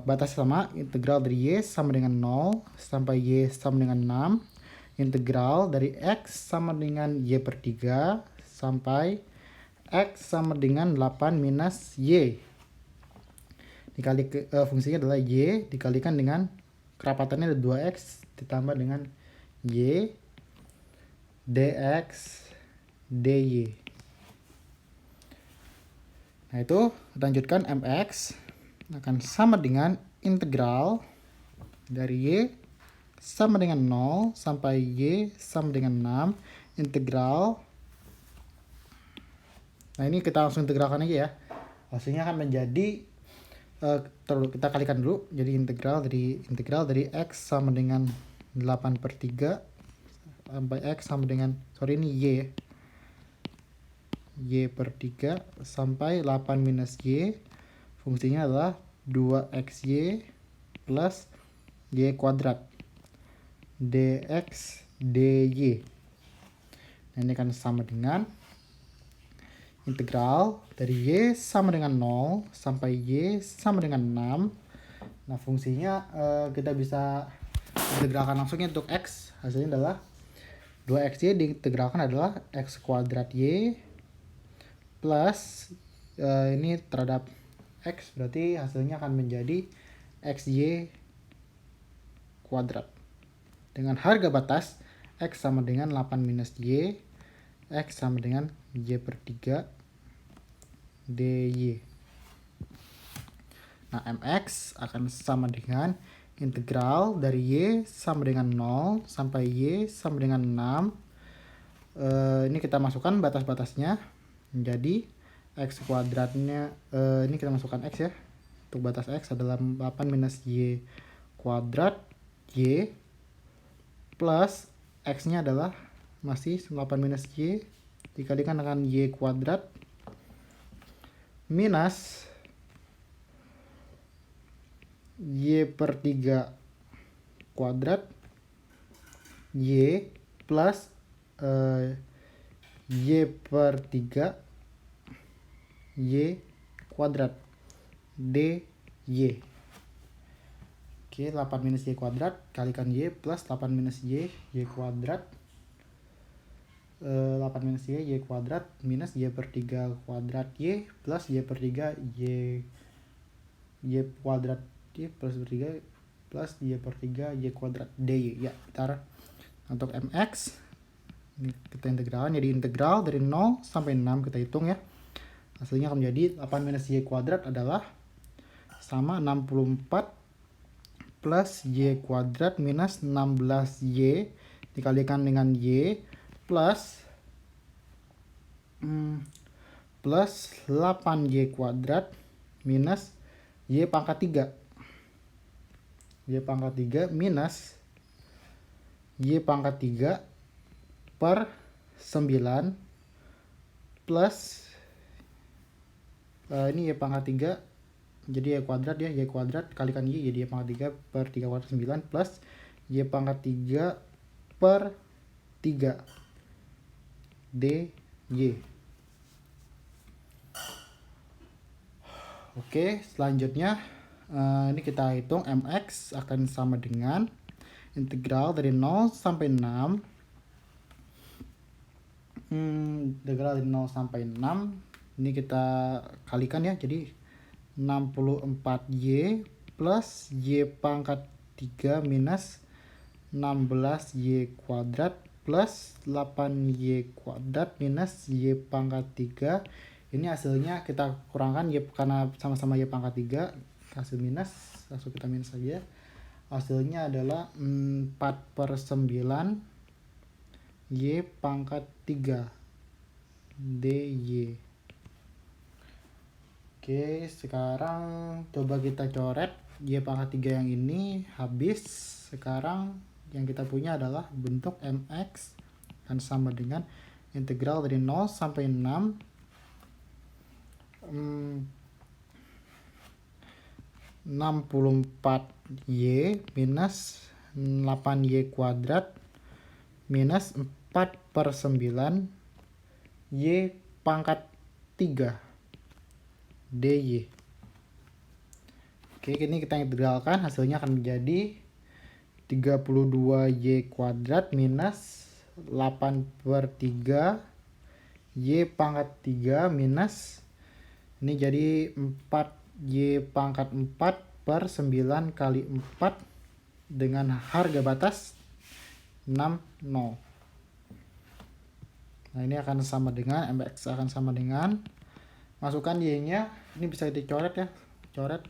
Speaker 1: batas sama, integral dari Y sama dengan 0 sampai Y sama dengan 6. Integral dari X sama dengan Y per 3 sampai X sama dengan 8 minus Y. Dikali fungsinya adalah Y dikalikan dengan kerapatannya ada 2X ditambah dengan Y dx dy. Nah itu lanjutkan MX akan sama dengan integral dari Y sama dengan 0 sampai Y sama dengan 6 integral. Nah ini kita langsung integralkan aja ya. Hasilnya akan menjadi kita kalikan dulu, jadi integral dari X sama dengan 8 per 3 sampai X sama dengan, ini Y ya, Y per 3 sampai 8 minus Y. Fungsinya adalah 2XY plus Y kuadrat dx dy. Nah, ini akan sama dengan integral dari Y sama dengan 0 sampai Y sama dengan 6. Nah fungsinya kita bisa integralkan langsungnya untuk X. Hasilnya adalah 2XY diintegralkan adalah X kuadrat Y plus ini terhadap X, berarti hasilnya akan menjadi XY kuadrat. Dengan harga batas X sama dengan 8 minus Y, X sama dengan Y per 3 dy. Nah MX akan sama dengan integral dari Y sama dengan 0 sampai Y sama dengan 6. Ini kita masukkan batas-batasnya menjadi X kuadratnya, ini kita masukkan X ya, untuk batas X adalah 8 minus Y kuadrat Y plus X nya adalah masih 8 minus Y dikalikan dengan Y kuadrat minus Y per 3 kuadrat Y plus Y per 3 Y kuadrat DY. Oke, 8 minus Y kuadrat kalikan Y plus 8 minus Y kuadrat 8 minus Y kuadrat minus Y per 3 kuadrat Y plus Y per 3 Y kuadrat Y plus per 3 plus Y per 3 Y kuadrat DY. Ya, bentar. Untuk MX ini kita integralkan, jadi integral dari 0 sampai 6 kita hitung ya. Hasilnya akan menjadi 8 minus Y kuadrat adalah sama 64 plus Y kuadrat minus 16Y dikalikan dengan Y plus 8Y kuadrat minus Y pangkat 3. Y pangkat 3 minus Y pangkat 3 per 9 plus ini Y pangkat 3 jadi Y kuadrat ya, Y kuadrat kalikan Y jadi Y pangkat 3 per 3 kuadrat 9 plus Y pangkat 3 per 3 DY. Oke, selanjutnya ini kita hitung MX akan sama dengan integral dari 0 sampai 6. Integral dari 0 sampai 6 ini kita kalikan ya, jadi 64Y plus Y pangkat 3 minus 16Y kuadrat plus 8Y kuadrat minus Y pangkat 3. Ini hasilnya kita kurangkan Y karena sama-sama Y pangkat 3, hasil minus, langsung kita minus saja. Hasilnya adalah 4/9 Y pangkat 3 DY. Oke, sekarang coba kita coret Y pangkat 3 yang ini habis. Sekarang yang kita punya adalah bentuk MX akan sama dengan integral dari 0 sampai 6 64Y minus 8Y kuadrat minus 4/9 Y pangkat 3 DY. Oke, ini kita integralkan, hasilnya akan menjadi 32Y kuadrat minus 8/3 Y pangkat 3 minus ini jadi 4Y pangkat 4 per 9 kali 4 dengan harga batas 60. Nah, ini akan sama dengan MX akan sama dengan, masukkan Y nya, ini bisa dicoret ya, coret,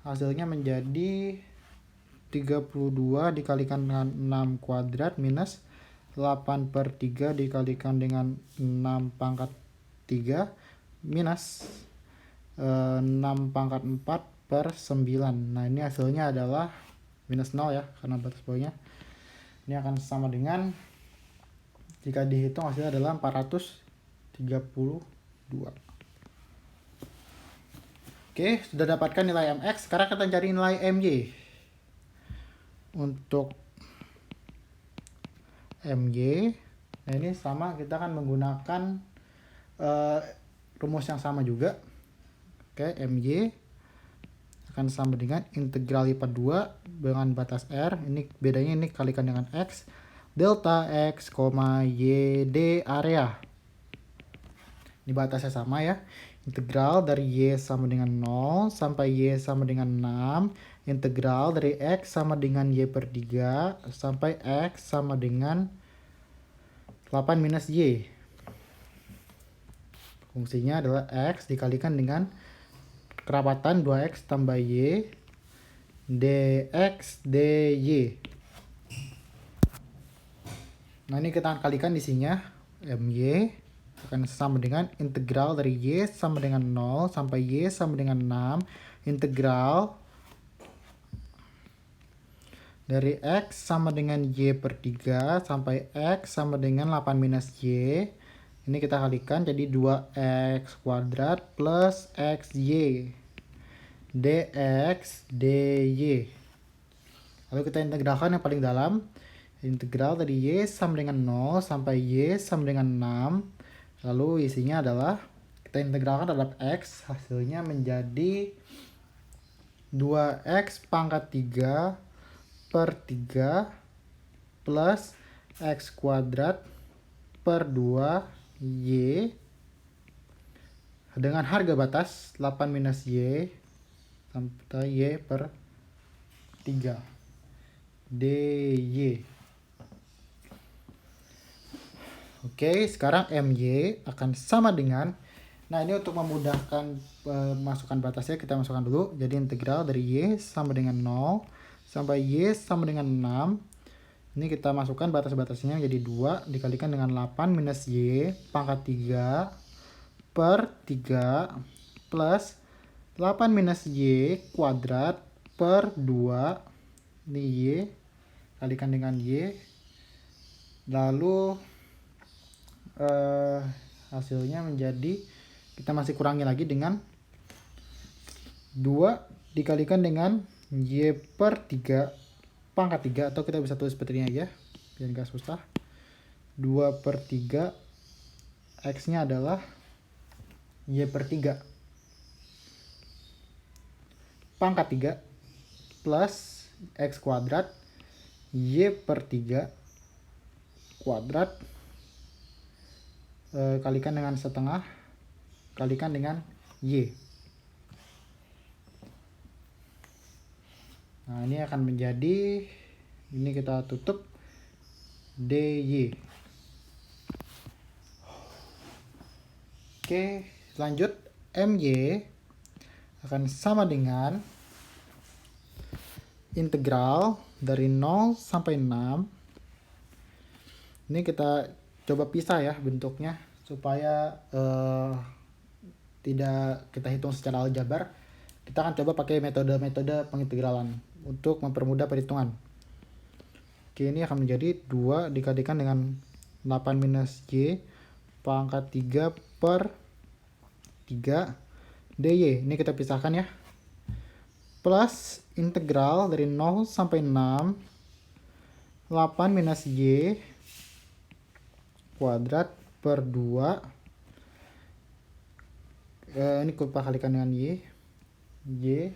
Speaker 1: hasilnya menjadi 32 dikalikan dengan 6 kuadrat minus 8/3 dikalikan dengan 6 pangkat 3 minus 6 pangkat 4 per 9. Nah, ini hasilnya adalah minus 0 ya, karena batas bawahnya. Ini akan sama dengan, jika dihitung hasilnya adalah 432. Oke, sudah dapatkan nilai MX. Sekarang kita cari nilai MY. Untuk MY, nah ini sama, kita akan menggunakan rumus yang sama juga. Oke, MY akan sama dengan integral lipat 2 dengan batas R. Ini bedanya, ini kalikan dengan X. Delta X, Y, D area. Ini batasnya sama ya. Integral dari Y sama dengan 0 sampai Y sama dengan 6. Integral dari X sama dengan Y per 3 sampai X sama dengan 8 minus Y. Fungsinya adalah X dikalikan dengan kerapatan 2X tambah Y dx dy. Nah, ini kita akan kalikan isinya. MY akan sama dengan integral dari Y sama dengan 0 sampai Y sama dengan 6. Integral dari X sama dengan Y per 3 sampai X sama dengan 8 minus Y. Ini kita kalikan jadi 2X kuadrat plus XY. dx dy. Lalu kita integralkan yang paling dalam. Integral dari y sama dengan 0 sampai y sama dengan 6. Lalu isinya adalah kita integralkan terhadap x, hasilnya menjadi 2x pangkat 3 per 3 plus x kuadrat per 2y dengan harga batas 8 minus y sampai y per 3 dy. Oke, sekarang my akan sama dengan, nah ini untuk memudahkan masukkan batasnya, kita masukkan dulu. Jadi integral dari y sama dengan 0 sampai y sama dengan 6. Ini kita masukkan batas-batasnya jadi 2 dikalikan dengan 8 minus y pangkat 3 per 3 plus 8 minus y kuadrat per 2. Ini y kalikan dengan y. Lalu hasilnya menjadi, kita masih kurangi lagi dengan 2 dikalikan dengan y per 3 pangkat 3, atau kita bisa tulis seperti ini aja biar nggak susah. 2 per 3 x nya adalah y per 3 pangkat 3 plus x kuadrat y per 3 kuadrat kalikan dengan setengah kalikan dengan y. Nah ini akan menjadi, ini kita tutup dy. Oke, lanjut my akan sama dengan integral dari 0 sampai 6. Ini kita coba pisah ya bentuknya supaya tidak kita hitung secara aljabar. Kita akan coba pakai metode-metode pengintegralan untuk mempermudah perhitungan. Oke, ini akan menjadi 2 dikalikan dengan 8 minus y pangkat 3 per 3 dy. Ini kita pisahkan ya. Plus integral dari 0 sampai 6 8 minus y kuadrat per 2. Ini kita kalikan dengan y dy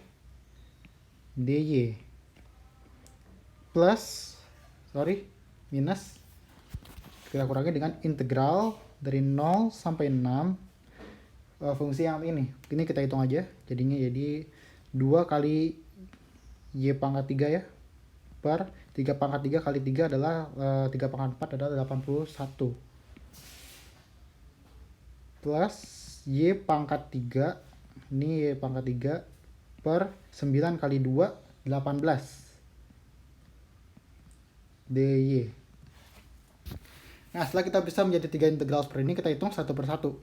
Speaker 1: plus minus kita kurangi dengan integral dari 0 sampai 6 fungsi yang ini kita hitung aja, jadinya jadi 2 kali y pangkat 3 ya per 3 pangkat 3 kali 3 adalah 3 pangkat 4 adalah 81 plus y pangkat 3, ini y pangkat 3 per 9 kali 2 18 dy. Nah setelah kita bisa menjadi 3 integral seperti ini, kita hitung satu persatu.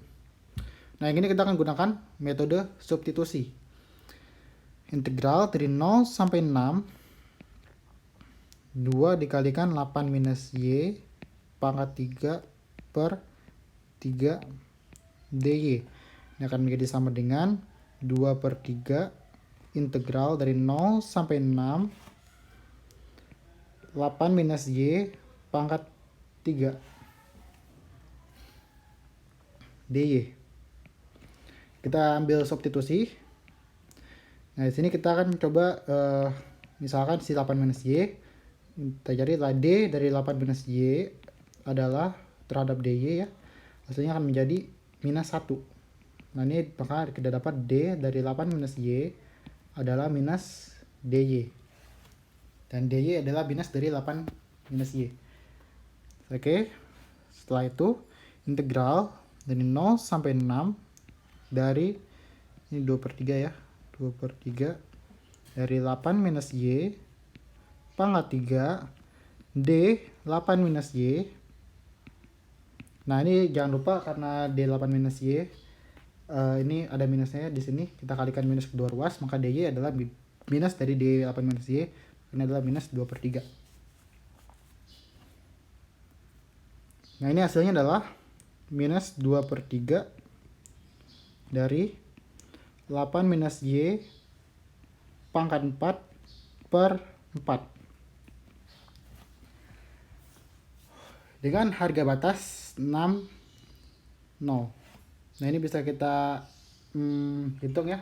Speaker 1: Nah yang ini kita akan gunakan metode substitusi. Integral dari 0 sampai 6 2 dikalikan 8 minus y pangkat 3 per 3 dy. Ini akan menjadi sama dengan 2 per 3 integral dari 0 sampai 6 8 minus y pangkat 3 dy. Kita ambil substitusi. Nah, di sini kita akan coba misalkan si 8 minus y. Jadi d dari 8 minus y adalah terhadap dy ya. Hasilnya akan menjadi minus 1. Nah, ini maka kita dapat d dari 8 minus y adalah minus dy. Dan dy adalah minus dari 8 minus y. Oke. Setelah itu integral dari 0 sampai 6 dari ini 2 per 3 ya. 2 per 3 dari 8 minus y pangkat 3 d 8 minus y. Nah, ini jangan lupa karena d 8 minus y ini ada minusnya di sini, kita kalikan minus kedua ruas, maka dy adalah minus dari d 8 minus y, ini adalah minus 2 per 3. Nah, ini hasilnya adalah minus 2 per 3 dari 8 minus y pangkat 4 per 4 dengan harga batas 6, 0. Nah ini bisa kita hitung ya.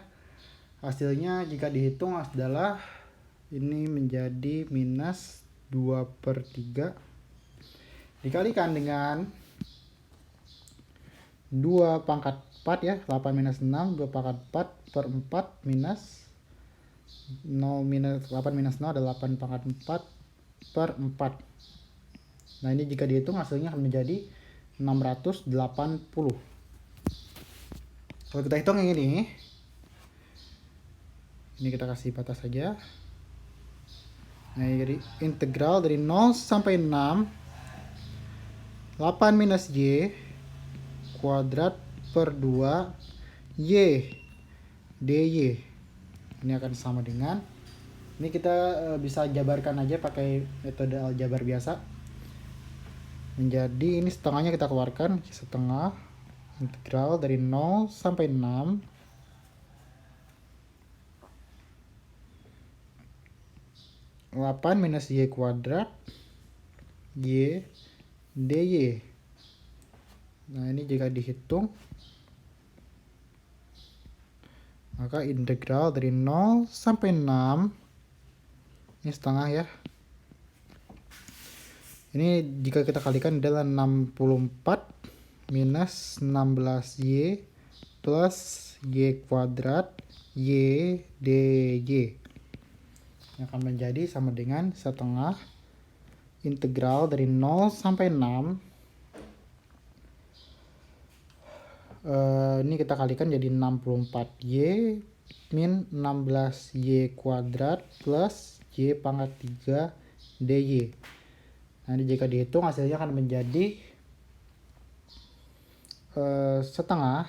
Speaker 1: Hasilnya jika dihitung adalah ini menjadi minus 2 per 3 dikalikan dengan 2 pangkat 4 ya, 8 minus 6, 2 pangkat 4 per 4 minus 0 minus 8 minus 0 adalah 8 pangkat 4 per 4. Nah ini jika dihitung hasilnya akan menjadi 680. Kalau kita hitung yang ini kita kasih batas saja. Nah jadi integral dari 0 sampai 6 8 minus y kuadrat per 2 y dy. Ini akan sama dengan, ini kita bisa jabarkan aja pakai metode aljabar biasa. Menjadi ini setengahnya kita keluarkan, setengah integral dari 0 sampai 6 8 minus y kuadrat y dy. Nah ini jika dihitung maka integral dari 0 sampai 6 ini setengah ya. Ini jika kita kalikan adalah 64 minus 16y plus y kuadrat y dy. Yang akan menjadi sama dengan setengah integral dari 0 sampai 6. Ini kita kalikan jadi 64y min 16y kuadrat plus y pangkat 3 dy. Nah ini jika dihitung hasilnya akan menjadi setengah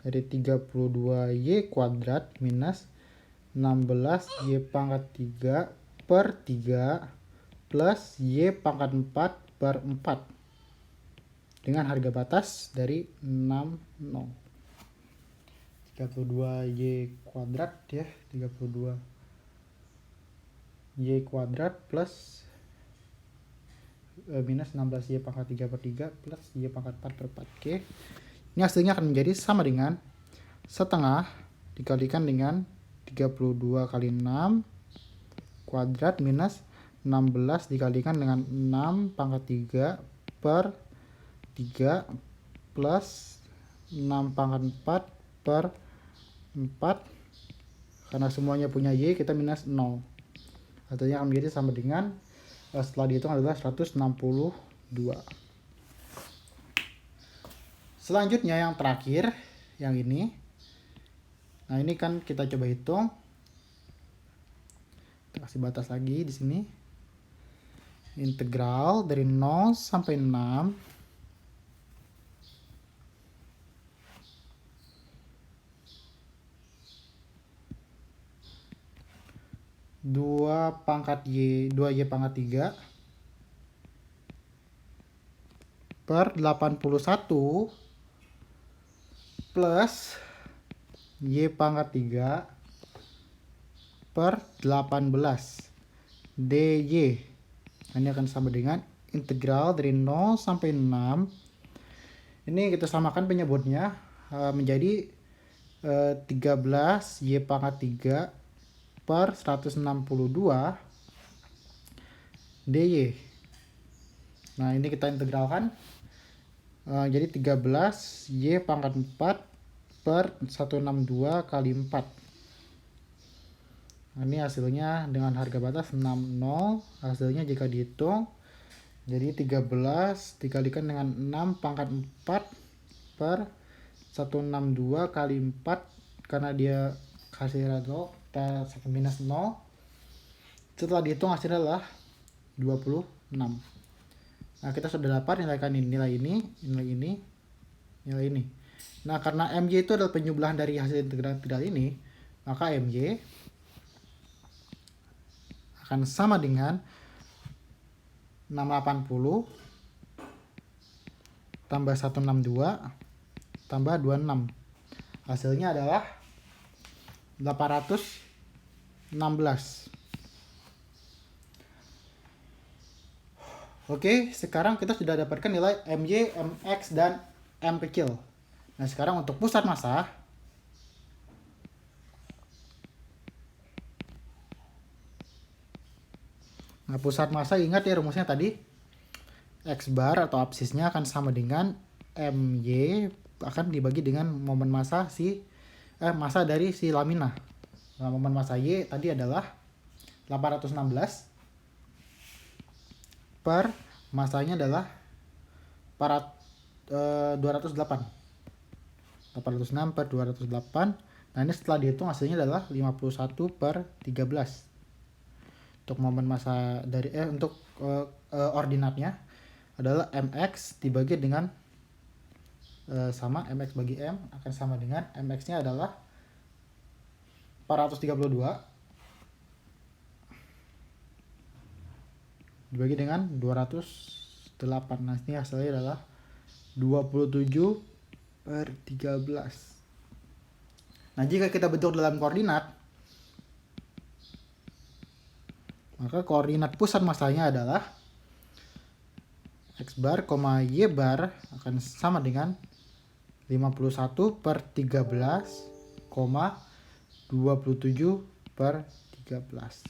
Speaker 1: dari 32y kuadrat minus 16y pangkat 3 per 3 plus y pangkat 4 per 4 dengan harga batas dari 6, 0. 32y kuadrat ya, 32y kuadrat plus minus 16y pangkat 3 per 3 plus y pangkat 4 per 4. Oke. Ini hasilnya akan menjadi sama dengan setengah dikalikan dengan 32 kali 6 kuadrat minus 16 dikalikan dengan 6 pangkat 3 per 3 plus 6 pangkat 4 per 4. Karena semuanya punya y, kita minus 0. Hasilnya akan menjadi sama dengan, setelah dihitung adalah 162. Selanjutnya yang terakhir, yang ini. Nah ini kan kita coba hitung. Kita kasih batas lagi di sini. Integral dari 0 sampai 6 2 pangkat y 2y pangkat 3 per 81 plus y pangkat 3 per 18 dy. Ini akan sama dengan integral dari 0 sampai 6. Ini kita samakan penyebutnya menjadi 13 y pangkat 3 per 162 dy. Nah ini kita integralkan jadi 13 y pangkat 4 per 162 kali 4. Nah, ini hasilnya dengan harga batas 60. Hasilnya jika dihitung jadi 13 dikalikan dengan 6 pangkat 4 per 162 kali 4 karena dia hasilnya 0, kita minus 0. Setelah dihitung hasilnya adalah 26. Nah kita sudah dapat nilai ini. Nah karena MY itu adalah penjumlahan dari hasil integral ini, maka MY akan sama dengan 680 tambah 162 tambah 26. Hasilnya adalah 800 16. Oke, sekarang kita sudah dapatkan nilai MY, MX, dan M kecil. Nah, sekarang untuk pusat massa. Nah, pusat massa ingat ya rumusnya tadi. X bar atau absisnya akan sama dengan MY akan dibagi dengan momen massa massa dari si lamina. Nah, momen massa Y tadi adalah 816 per massanya adalah 208. 806 per 208. Nah, ini setelah dihitung hasilnya adalah 51 per 13. Untuk momen massa dari untuk ordinatnya adalah mx dibagi dengan sama mx bagi m akan sama dengan mx-nya adalah 432 dibagi dengan 208. Nah, ini hasilnya adalah 27 per 13. Nah, jika kita bentuk dalam koordinat, maka koordinat pusat massanya adalah X bar, Y bar akan sama dengan 51 per 13, 27 per 13.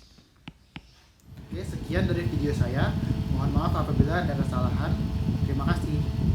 Speaker 1: Oke, sekian dari video saya. Mohon maaf apabila ada kesalahan. Terima kasih.